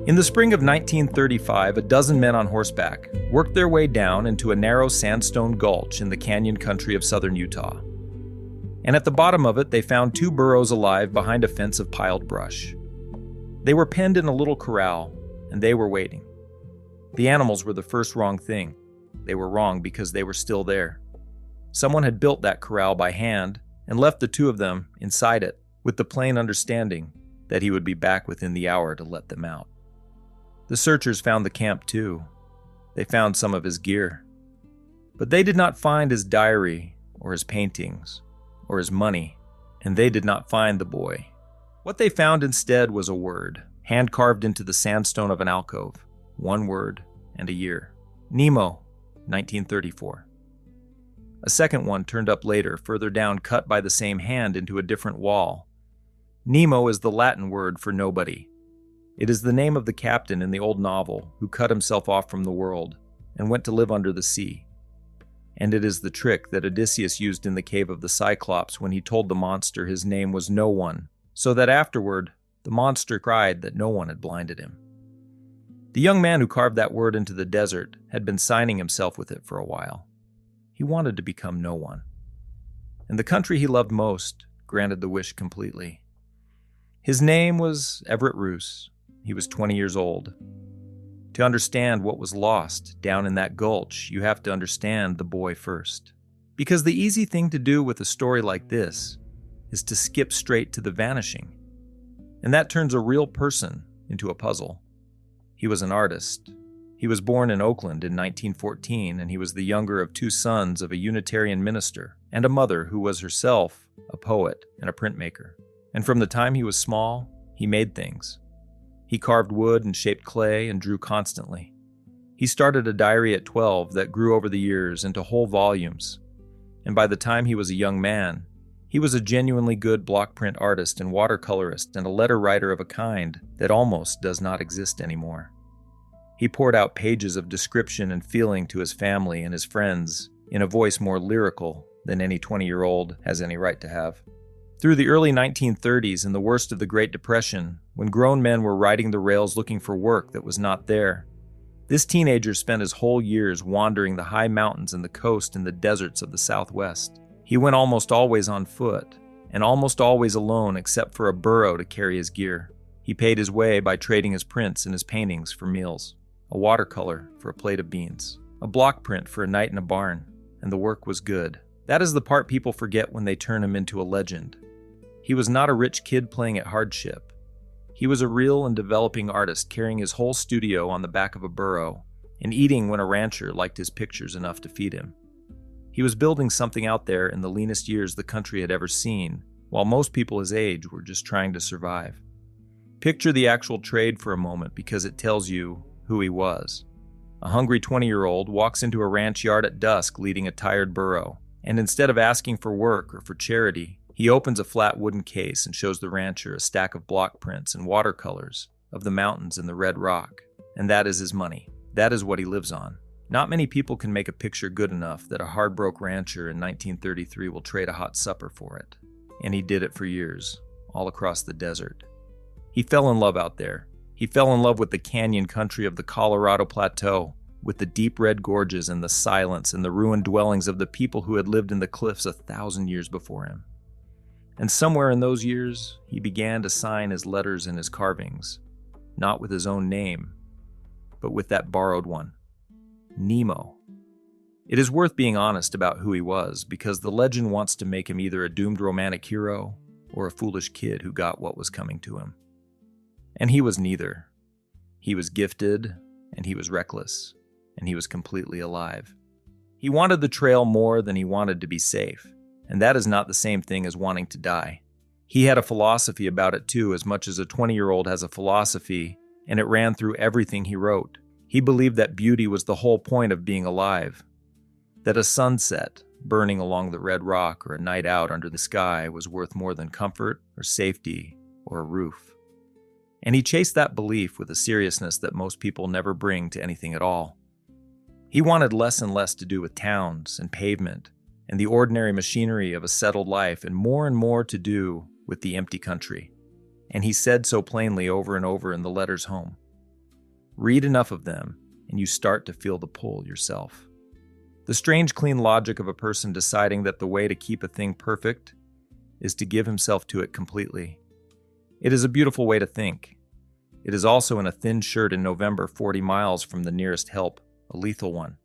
In the spring of 1935, a dozen men on horseback worked their way down into a narrow sandstone gulch in the canyon country of southern Utah. And at the bottom of it, they found 2 burros alive behind a fence of piled brush. They were penned in a little corral, and they were waiting. The animals were the first wrong thing. They were wrong because they were still there. Someone had built that corral by hand and left the 2 of them inside it with the plain understanding that he would be back within the hour to let them out. The searchers found the camp too. They found some of his gear. But they did not find his diary or his paintings or his money, and they did not find the boy. What they found instead was a word, hand-carved into the sandstone of an alcove. 1 word and a year. NEMO, 1934. A second one turned up later, further down, cut by the same hand into a different wall. NEMO is the Latin word for nobody. It is the name of the captain in the old novel who cut himself off from the world and went to live under the sea. And it is the trick that Odysseus used in the cave of the Cyclops when he told the monster his name was No One, so that afterward the monster cried that no one had blinded him. The young man who carved that word into the desert had been signing himself with it for a while. He wanted to become no one. And the country he loved most granted the wish completely. His name was Everett Ruess. He was 20 years old. To understand what was lost down in that gulch, you have to understand the boy first. Because the easy thing to do with a story like this is to skip straight to the vanishing. And that turns a real person into a puzzle. He was an artist. He was born in Oakland in 1914, and he was the younger of 2 sons of a Unitarian minister and a mother who was herself a poet and a printmaker. And from the time he was small, he made things. He carved wood and shaped clay and drew constantly. He started a diary at 12 that grew over the years into whole volumes. And by the time he was a young man, he was a genuinely good block print artist and watercolorist and a letter writer of a kind that almost does not exist anymore. He poured out pages of description and feeling to his family and his friends in a voice more lyrical than any 20-year-old has any right to have. Through the early 1930s and the worst of the Great Depression, when grown men were riding the rails looking for work that was not there, this teenager spent his whole years wandering the high mountains and the coast and the deserts of the Southwest. He went almost always on foot, and almost always alone except for a burro to carry his gear. He paid his way by trading his prints and his paintings for meals, a watercolor for a plate of beans, a block print for a night in a barn, and the work was good. That is the part people forget when they turn him into a legend. He was not a rich kid playing at hardship. He was a real and developing artist carrying his whole studio on the back of a burro and eating when a rancher liked his pictures enough to feed him. He was building something out there in the leanest years the country had ever seen, while most people his age were just trying to survive. Picture the actual trade for a moment because it tells you who he was. A hungry 20-year-old walks into a ranch yard at dusk leading a tired burro, and instead of asking for work or for charity, he opens a flat wooden case and shows the rancher a stack of block prints and watercolors of the mountains and the red rock. And that is his money. That is what he lives on. Not many people can make a picture good enough that a hard-broke rancher in 1933 will trade a hot supper for it. And he did it for years, all across the desert. He fell in love out there. He fell in love with the canyon country of the Colorado Plateau, with the deep red gorges and the silence and the ruined dwellings of the people who had lived in the cliffs 1,000 years before him. And somewhere in those years, he began to sign his letters and his carvings, not with his own name, but with that borrowed one, NEMO. It is worth being honest about who he was, because the legend wants to make him either a doomed romantic hero or a foolish kid who got what was coming to him. And he was neither. He was gifted, and he was reckless, and he was completely alive. He wanted the trail more than he wanted to be safe. And that is not the same thing as wanting to die. He had a philosophy about it too, as much as a 20-year-old has a philosophy, and it ran through everything he wrote. He believed that beauty was the whole point of being alive, that a sunset burning along the red rock or a night out under the sky was worth more than comfort or safety or a roof. And he chased that belief with a seriousness that most people never bring to anything at all. He wanted less and less to do with towns and pavement and the ordinary machinery of a settled life, and more to do with the empty country. And he said so plainly over and over in the letters home. Read enough of them, and you start to feel the pull yourself. The strange, clean logic of a person deciding that the way to keep a thing perfect is to give himself to it completely. It is a beautiful way to think. It is also in a thin shirt in November 40 miles from the nearest help, a lethal one.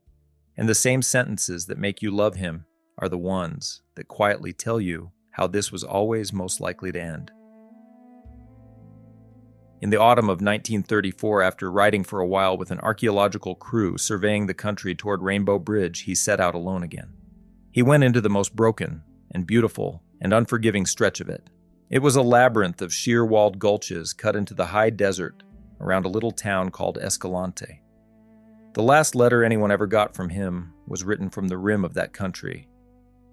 And the same sentences that make you love him are the ones that quietly tell you how this was always most likely to end. In the autumn of 1934, after riding for a while with an archaeological crew surveying the country toward Rainbow Bridge, he set out alone again. He went into the most broken and beautiful and unforgiving stretch of it. It was a labyrinth of sheer-walled gulches cut into the high desert around a little town called Escalante. The last letter anyone ever got from him was written from the rim of that country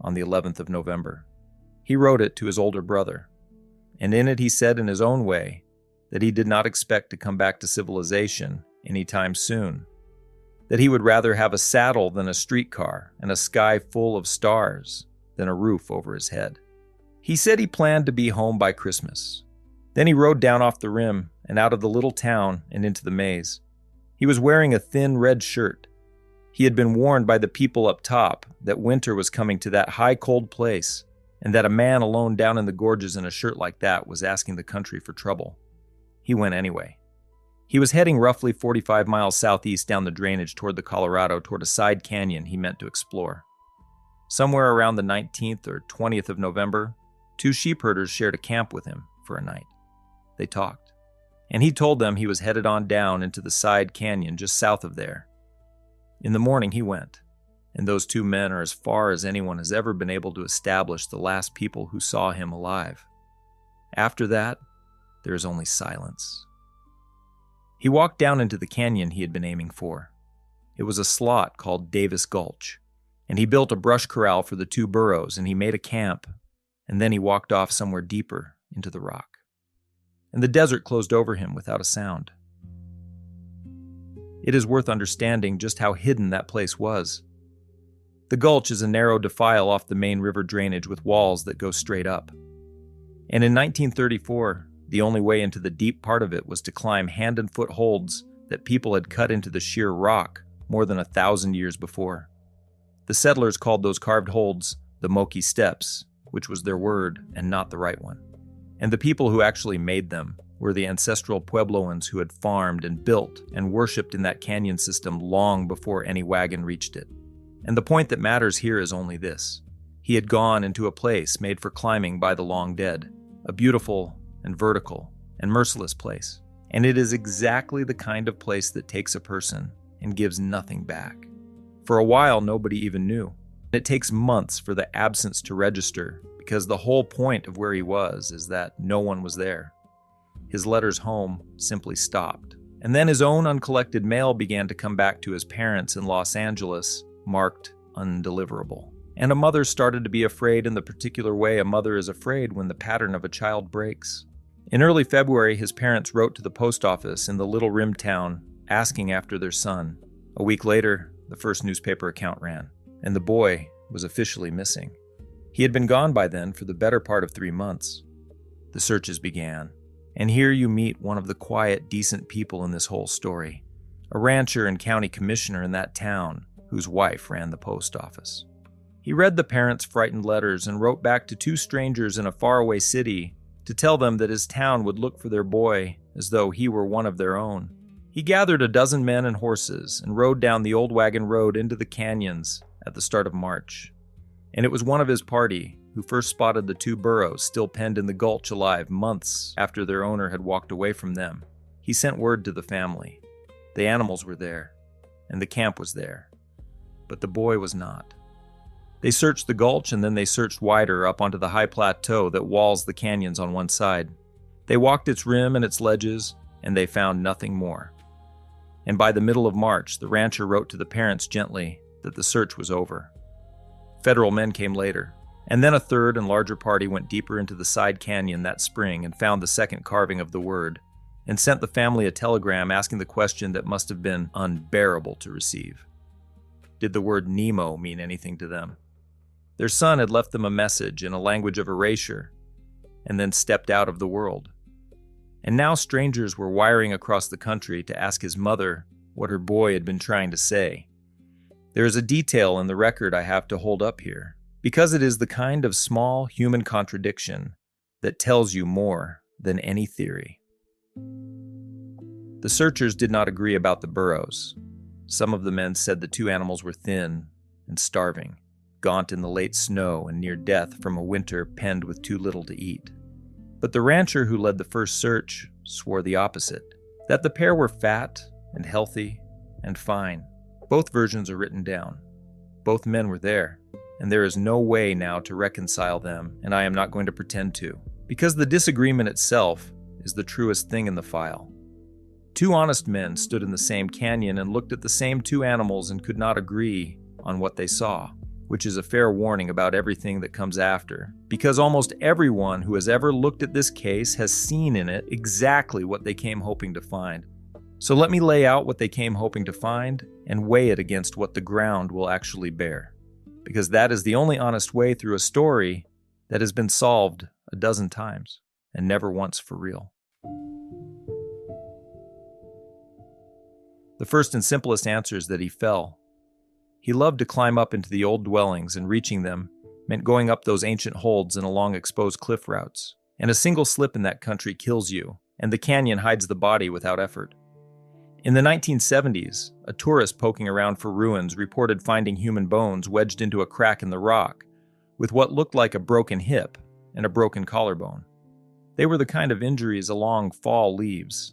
on the 11th of November. He wrote it to his older brother, and in it he said in his own way that he did not expect to come back to civilization anytime soon, that he would rather have a saddle than a streetcar and a sky full of stars than a roof over his head. He said he planned to be home by Christmas. Then he rode down off the rim and out of the little town and into the maze. He was wearing a thin red shirt. He had been warned by the people up top that winter was coming to that high, cold place, and that a man alone down in the gorges in a shirt like that was asking the country for trouble. He went anyway. He was heading roughly 45 miles southeast down the drainage toward the Colorado, toward a side canyon he meant to explore. Somewhere around the 19th or 20th of November, 2 sheep herders shared a camp with him for a night. They talked, and he told them he was headed on down into the side canyon just south of there. In the morning he went, and those 2 men are as far as anyone has ever been able to establish the last people who saw him alive. After that, there is only silence. He walked down into the canyon he had been aiming for. It was a slot called Davis Gulch, and he built a brush corral for the 2 burros, and he made a camp, and then he walked off somewhere deeper into the rock. And the desert closed over him without a sound. It is worth understanding just how hidden that place was. The gulch is a narrow defile off the main river drainage with walls that go straight up. And in 1934, the only way into the deep part of it was to climb hand and foot holds that people had cut into the sheer rock more than 1,000 years before. The settlers called those carved holds the Moki Steps, which was their word and not the right one. And the people who actually made them were the ancestral Puebloans who had farmed and built and worshipped in that canyon system long before any wagon reached it. And the point that matters here is only this. He had gone into a place made for climbing by the long dead, a beautiful and vertical and merciless place. And it is exactly the kind of place that takes a person and gives nothing back. For a while, nobody even knew. It takes months for the absence to register because the whole point of where he was is that no one was there. His letters home simply stopped. And then his own uncollected mail began to come back to his parents in Los Angeles, marked undeliverable. And a mother started to be afraid in the particular way a mother is afraid when the pattern of a child breaks. In early February, his parents wrote to the post office in the little rim town asking after their son. A week later, the first newspaper account ran, and the boy was officially missing. He had been gone by then for the better part of 3 months. The searches began, and here you meet one of the quiet, decent people in this whole story, a rancher and county commissioner in that town whose wife ran the post office. He read the parents' frightened letters and wrote back to 2 strangers in a faraway city to tell them that his town would look for their boy as though he were one of their own. He gathered a dozen men and horses and rode down the old wagon road into the canyons at the start of March. And it was one of his party who first spotted the 2 burros still penned in the gulch alive months after their owner had walked away from them. He sent word to the family. The animals were there, and the camp was there, but the boy was not. They searched the gulch, and then they searched wider up onto the high plateau that walls the canyons on one side. They walked its rim and its ledges, and they found nothing more. And by the middle of March, the rancher wrote to the parents gently that the search was over. Federal men came later, and then a third and larger party went deeper into the side canyon that spring and found the second carving of the word, and sent the family a telegram asking the question that must have been unbearable to receive. Did the word NEMO mean anything to them? Their son had left them a message in a language of erasure, and then stepped out of the world. And now strangers were wiring across the country to ask his mother what her boy had been trying to say. There is a detail in the record I have to hold up here, because it is the kind of small human contradiction that tells you more than any theory. The searchers did not agree about the burros. Some of the men said the two animals were thin and starving, gaunt in the late snow and near death from a winter penned with too little to eat. But the rancher who led the first search swore the opposite, that the pair were fat and healthy and fine. Both versions are written down. Both men were there, and there is no way now to reconcile them, and I am not going to pretend to, because the disagreement itself is the truest thing in the file. Two honest men stood in the same canyon and looked at the same two animals and could not agree on what they saw, which is a fair warning about everything that comes after, because almost everyone who has ever looked at this case has seen in it exactly what they came hoping to find. So let me lay out what they came hoping to find and weigh it against what the ground will actually bear, because that is the only honest way through a story that has been solved a dozen times and never once for real. The first and simplest answer is that he fell. He loved to climb up into the old dwellings, and reaching them meant going up those ancient holds and along exposed cliff routes. And a single slip in that country kills you, and the canyon hides the body without effort. In the 1970s, a tourist poking around for ruins reported finding human bones wedged into a crack in the rock, with what looked like a broken hip and a broken collarbone. They were the kind of injuries a long fall leaves.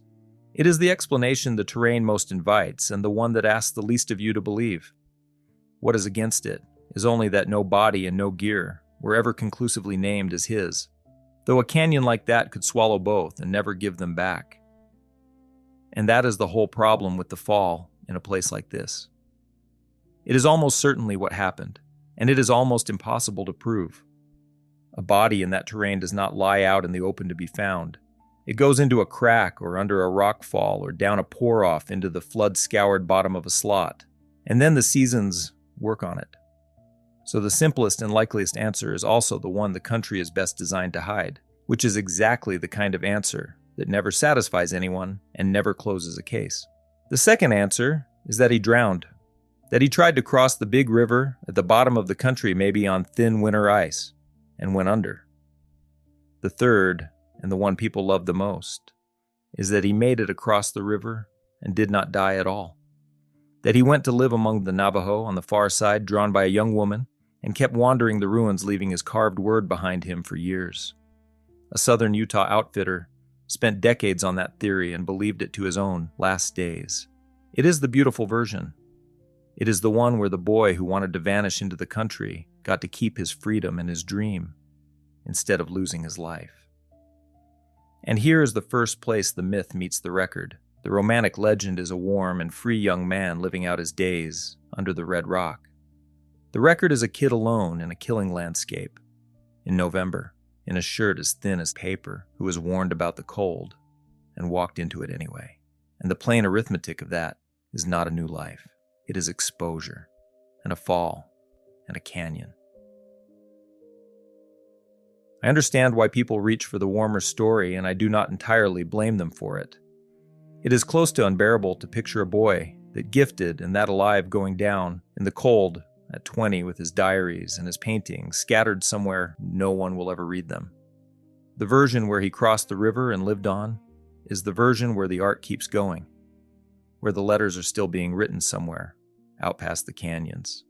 It is the explanation the terrain most invites, and the one that asks the least of you to believe. What is against it is only that no body and no gear were ever conclusively named as his, though a canyon like that could swallow both and never give them back. And that is the whole problem with the fall in a place like this. It is almost certainly what happened, and it is almost impossible to prove. A body in that terrain does not lie out in the open to be found. It goes into a crack or under a rock fall or down a pour-off into the flood-scoured bottom of a slot, and then the seasons work on it. So the simplest and likeliest answer is also the one the country is best designed to hide, which is exactly the kind of answer that never satisfies anyone and never closes a case. The second answer is that he drowned, that he tried to cross the big river at the bottom of the country, maybe on thin winter ice, and went under. The third, and the one people love the most, is that he made it across the river and did not die at all. That he went to live among the Navajo on the far side, drawn by a young woman, and kept wandering the ruins, leaving his carved word behind him for years. A southern Utah outfitter spent decades on that theory and believed it to his own last days. It is the beautiful version. It is the one where the boy who wanted to vanish into the country got to keep his freedom and his dream instead of losing his life. And here is the first place the myth meets the record. The romantic legend is a warm and free young man living out his days under the red rock. The record is a kid alone in a killing landscape, in November, in a shirt as thin as paper, who was warned about the cold and walked into it anyway. And the plain arithmetic of that is not a new life. It is exposure, and a fall, and a canyon. I understand why people reach for the warmer story, and I do not entirely blame them for it. It is close to unbearable to picture a boy that gifted and that alive going down in the cold at 20 with his diaries and his paintings scattered somewhere no one will ever read them. The version where he crossed the river and lived on is the version where the art keeps going, where the letters are still being written somewhere out past the canyons,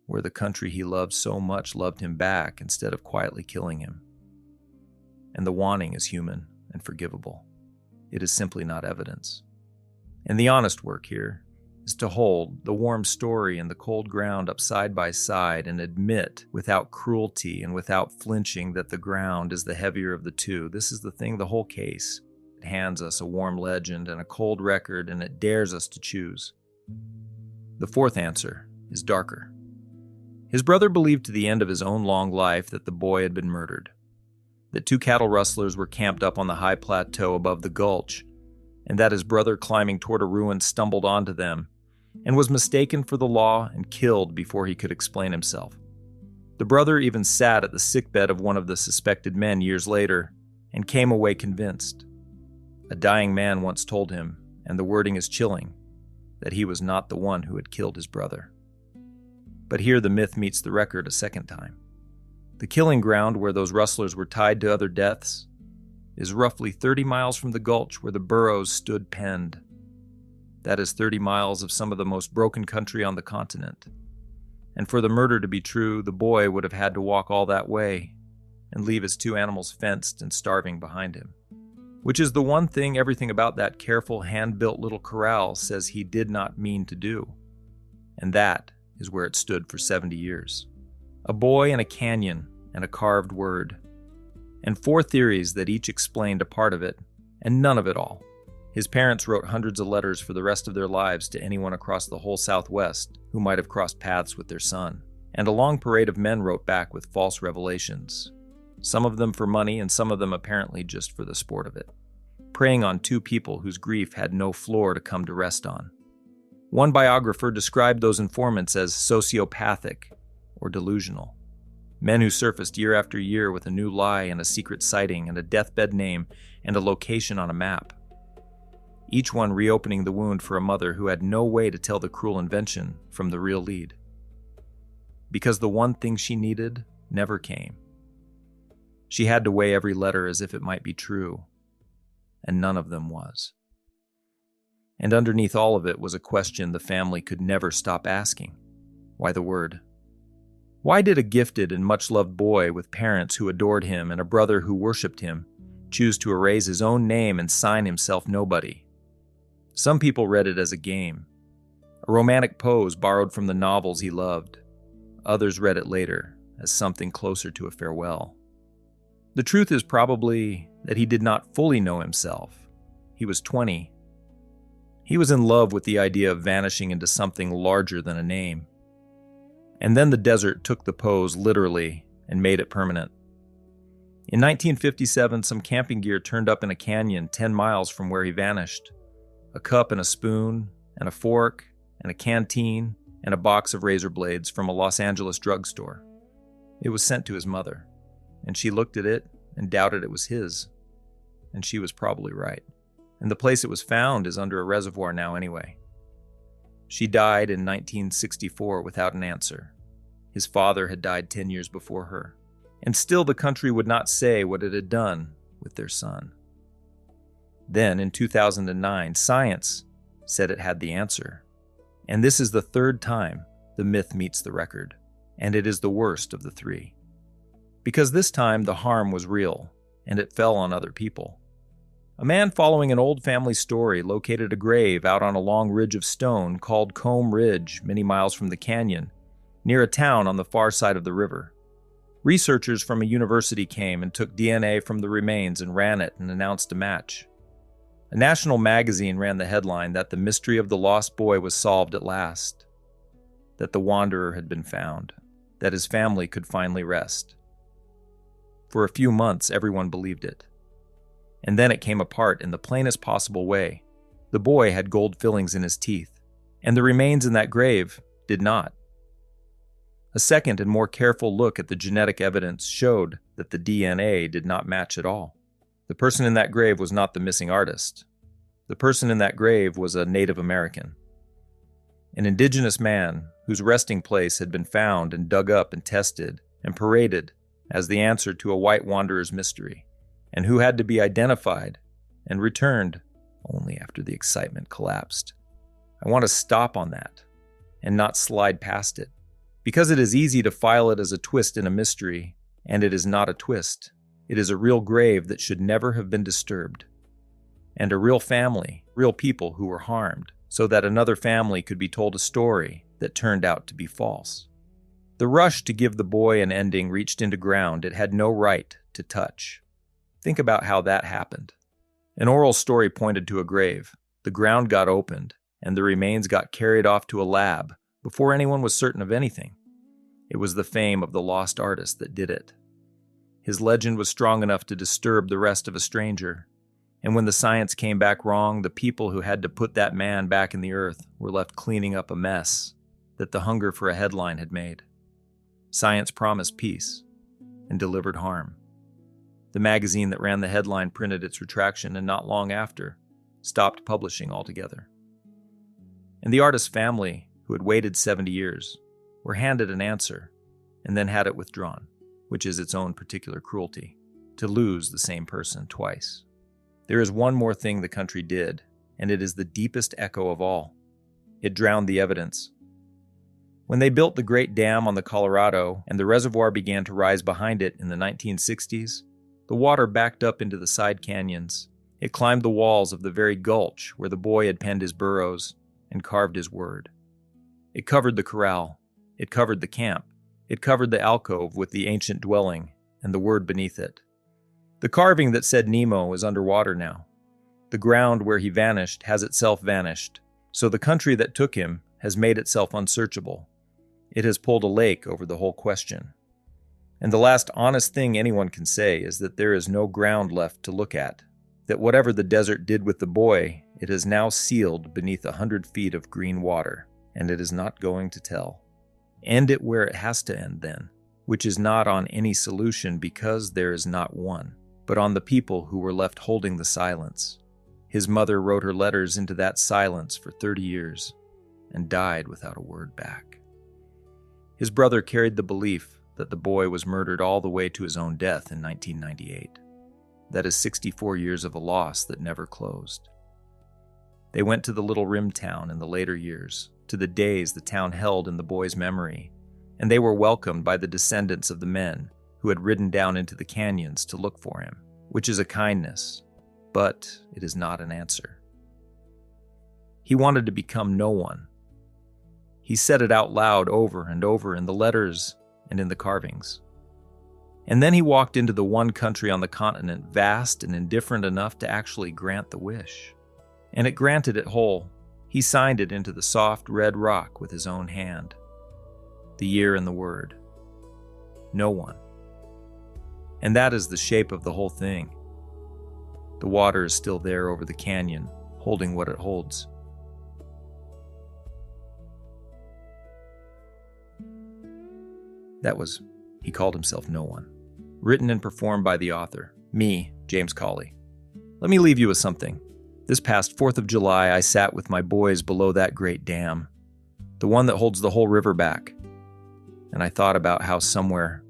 where the country he loved so much loved him back instead of quietly killing him. And the wanting is human and forgivable. It is simply not evidence. And the honest work here is to hold the warm story and the cold ground up side by side and admit without cruelty and without flinching that the ground is the heavier of the two. This is the thing, the whole case. It hands us a warm legend and a cold record, and it dares us to choose. The fourth answer is darker. His brother believed to the end of his own long life that the boy had been murdered, that two cattle rustlers were camped up on the high plateau above the gulch, and that his brother climbing toward a ruin stumbled onto them and was mistaken for the law and killed before he could explain himself. The brother even sat at the sickbed of one of the suspected men years later and came away convinced. A dying man once told him, and the wording is chilling, that he was not the one who had killed his brother. But here the myth meets the record a second time. The killing ground where those rustlers were tied to other deaths is roughly 30 miles from the gulch where the burrows stood penned. That is 30 miles of some of the most broken country on the continent. And for the murder to be true, the boy would have had to walk all that way and leave his two animals fenced and starving behind him. Which is the one thing everything about that careful, hand-built little corral says he did not mean to do. And that is where it stood for 70 years. A boy in a canyon and a carved word. And 4 theories that each explained a part of it, and none of it all. His parents wrote hundreds of letters for the rest of their lives to anyone across the whole Southwest who might have crossed paths with their son. And a long parade of men wrote back with false revelations. Some of them for money and some of them apparently just for the sport of it. Preying on 2 people whose grief had no floor to come to rest on. One biographer described those informants as sociopathic or delusional. Men who surfaced year after year with a new lie and a secret sighting and a deathbed name and a location on a map. Each one reopening the wound for a mother who had no way to tell the cruel invention from the real lead. Because the one thing she needed never came. She had to weigh every letter as if it might be true, and none of them was. And underneath all of it was a question the family could never stop asking. Why the word? Why did a gifted and much-loved boy with parents who adored him and a brother who worshipped him choose to erase his own name and sign himself nobody? Some people read it as a game, a romantic pose borrowed from the novels he loved. Others read it later as something closer to a farewell. The truth is probably that he did not fully know himself. He was 20. He was in love with the idea of vanishing into something larger than a name. And then the desert took the pose literally and made it permanent. In 1957, some camping gear turned up in a canyon 10 miles from where he vanished. A cup and a spoon, and a fork, and a canteen, and a box of razor blades from a Los Angeles drugstore. It was sent to his mother, and she looked at it and doubted it was his. And she was probably right. And the place it was found is under a reservoir now anyway. She died in 1964 without an answer. His father had died 10 years before her. And still the country would not say what it had done with their son. Then, in 2009, science said it had the answer. And this is the 3rd time the myth meets the record. And it is the worst of the 3. Because this time the harm was real, and it fell on other people. A man following an old family story located a grave out on a long ridge of stone called Comb Ridge, many miles from the canyon, near a town on the far side of the river. Researchers from a university came and took DNA from the remains and ran it and announced a match. A national magazine ran the headline that the mystery of the lost boy was solved at last, that the wanderer had been found, that his family could finally rest. For a few months, everyone believed it. And then it came apart in the plainest possible way. The boy had gold fillings in his teeth, and the remains in that grave did not. A second and more careful look at the genetic evidence showed that the DNA did not match at all. The person in that grave was not the missing artist. The person in that grave was a Native American. An indigenous man whose resting place had been found and dug up and tested and paraded as the answer to a white wanderer's mystery, and who had to be identified and returned only after the excitement collapsed. I want to stop on that and not slide past it, because it is easy to file it as a twist in a mystery, and it is not a twist. It is a real grave that should never have been disturbed, and a real family, real people who were harmed, so that another family could be told a story that turned out to be false. The rush to give the boy an ending reached into ground it had no right to touch. Think about how that happened. An oral story pointed to a grave. The ground got opened, and the remains got carried off to a lab before anyone was certain of anything. It was the fame of the lost artist that did it. His legend was strong enough to disturb the rest of a stranger, and when the science came back wrong, the people who had to put that man back in the earth were left cleaning up a mess that the hunger for a headline had made. Science promised peace and delivered harm. The magazine that ran the headline printed its retraction and not long after stopped publishing altogether. And the artist's family, who had waited 70 years, were handed an answer and then had it withdrawn, which is its own particular cruelty, to lose the same person twice. There is one more thing the country did, and it is the deepest echo of all. It drowned the evidence. When they built the Great Dam on the Colorado and the reservoir began to rise behind it in the 1960s, the water backed up into the side canyons. It climbed the walls of the very gulch where the boy had penned his burrows and carved his word. It covered the corral. It covered the camp. It covered the alcove with the ancient dwelling and the word beneath it. The carving that said NEMO is underwater now. The ground where he vanished has itself vanished, so the country that took him has made itself unsearchable. It has pulled a lake over the whole question. And the last honest thing anyone can say is that there is no ground left to look at, that whatever the desert did with the boy, it is now sealed beneath 100 feet of green water, and it is not going to tell. End it where it has to end then, which is not on any solution because there is not one, but on the people who were left holding the silence. His mother wrote her letters into that silence for 30 years and died without a word back. His brother carried the belief that the boy was murdered all the way to his own death in 1998. That is 64 years of a loss that never closed. They went to the little rim town in the later years, to the days the town held in the boy's memory, and they were welcomed by the descendants of the men who had ridden down into the canyons to look for him, which is a kindness, but it is not an answer. He wanted to become no one. He said it out loud over and over in the letters and in the carvings. And then he walked into the one country on the continent vast and indifferent enough to actually grant the wish. And it granted it whole. He signed it into the soft red rock with his own hand. The year and the word. No one. And that is the shape of the whole thing. The water is still there over the canyon, holding what it holds. That was He Called Himself No One. Written and performed by the author, me, James Cawley. Let me leave you with something. This past 4th of July, I sat with my boys below that great dam, the one that holds the whole river back. And I thought about how somewhere,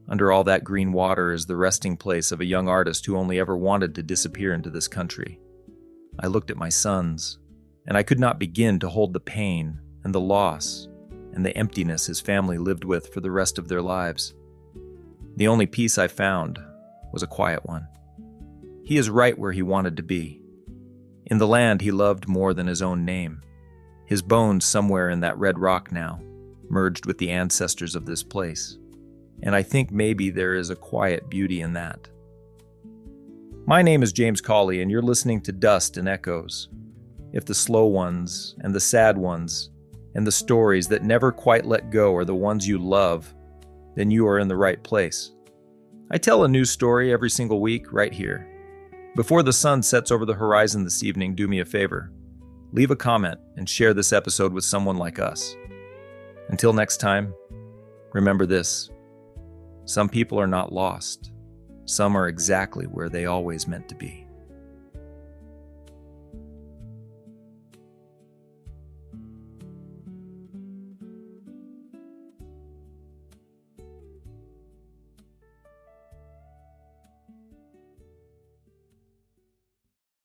under all that green water, is the resting place of a young artist who only ever wanted to disappear into this country. I looked at my sons, and I could not begin to hold the pain and the loss and the emptiness his family lived with for the rest of their lives. The only peace I found was a quiet one. He is right where he wanted to be. In the land he loved more than his own name. His bones somewhere in that red rock now, merged with the ancestors of this place. And I think maybe there is a quiet beauty in that. My name is James Cawley, and you're listening to Dust and Echoes. If the slow ones and the sad ones and the stories that never quite let go are the ones you love, then you are in the right place. I tell a new story every single week right here. Before the sun sets over the horizon this evening, do me a favor. Leave a comment and share this episode with someone like us. Until next time, remember this. Some people are not lost. Some are exactly where they always meant to be.